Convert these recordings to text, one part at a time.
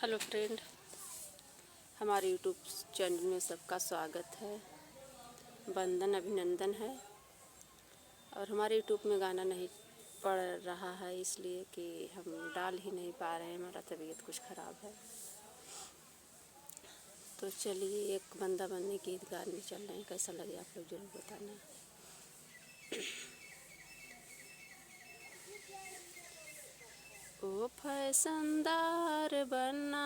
Hello friend, हमारे YouTube channel में सबका स्वागत है। वंदन अभिनंदन है। और हमारे यूट्यूब में गाना नहीं पड़ रहा है इसलिए कि हम डाल ही नहीं पा रहे हैं, हमारा तबीयत कुछ ख़राब है। तो चलिए एक बंदा बंदी गीत गाने चल रहे हैं, कैसा लगे आप लोग जरूर बताना। ओ फैशनदार बनना,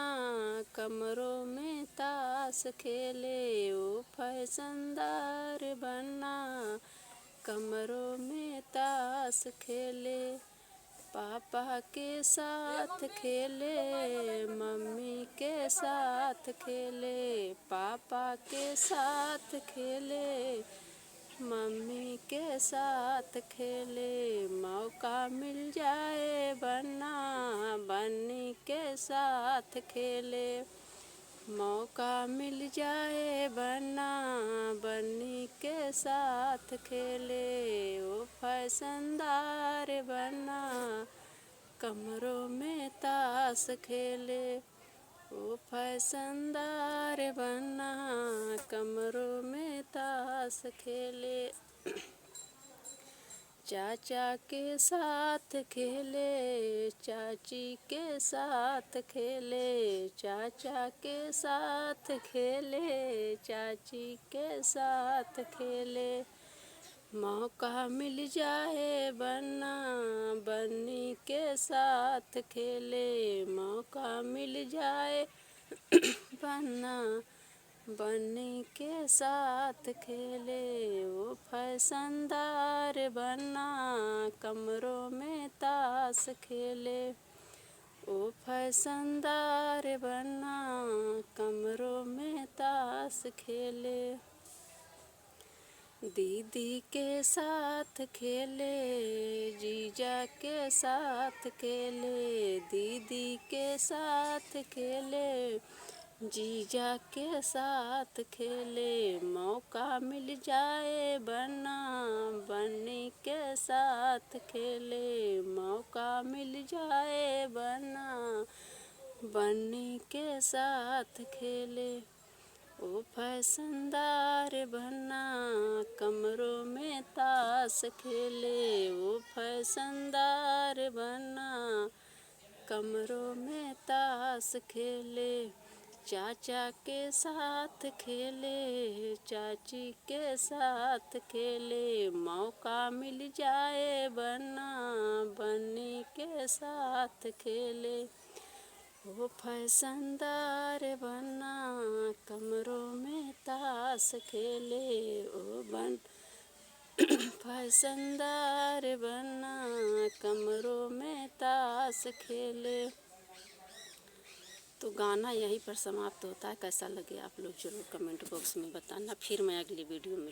कमरों में ताश खेले। ओ फैशनदार बनना, कमरों में ताश खेले। पापा के साथ खेले, मम्मी के साथ खेले। पापा के साथ खेले, मम्मी के साथ खेले। मौका मिल जाए बनना, बन्नी के साथ खेले। मौका मिल जाए बनना, बन्नी के साथ खेले। ओ फैशनदार बनना, कमरों में ताश खेले। ओ फैशनदार बनना, कमरों में ताश खेले। चाचा के साथ खेले, चाची के साथ खेले। चाचा के साथ खेले, चाची के साथ खेले। मौका मिल जाए बनना, बन्नी के साथ खेले। मौका मिल जाए बनना, बन्नी के साथ खेले। वो फैशनदार बनना, कमरों में ताश खेले। ओ फैशनदार बनना, कमरों में ताश खेले। दीदी के साथ खेले, जीजा के साथ खेले। दीदी के साथ खेले, जीजा के साथ खेले। मौका मिल जाए बनना, बन्नी के साथ खेले। मौका मिल जाए बनना, बन्नी के साथ खेले। ओ फैशनदार बनना, कमरों में ताश खेले। ओ फैशनदार बनना, कमरों में ताश खेले। चाचा के साथ खेले, चाची के साथ खेले। मौका मिल जाए बनना, बन्नी के साथ खेले। वो फैशनदार बनना, कमरों में ताश खेले। ओ फैशनदार बनना, कमरों में ताश खेले। तो गाना यहीं पर समाप्त होता है। कैसा लगे आप लोग जरूर कमेंट बॉक्स में बताना। फिर मैं अगली वीडियो में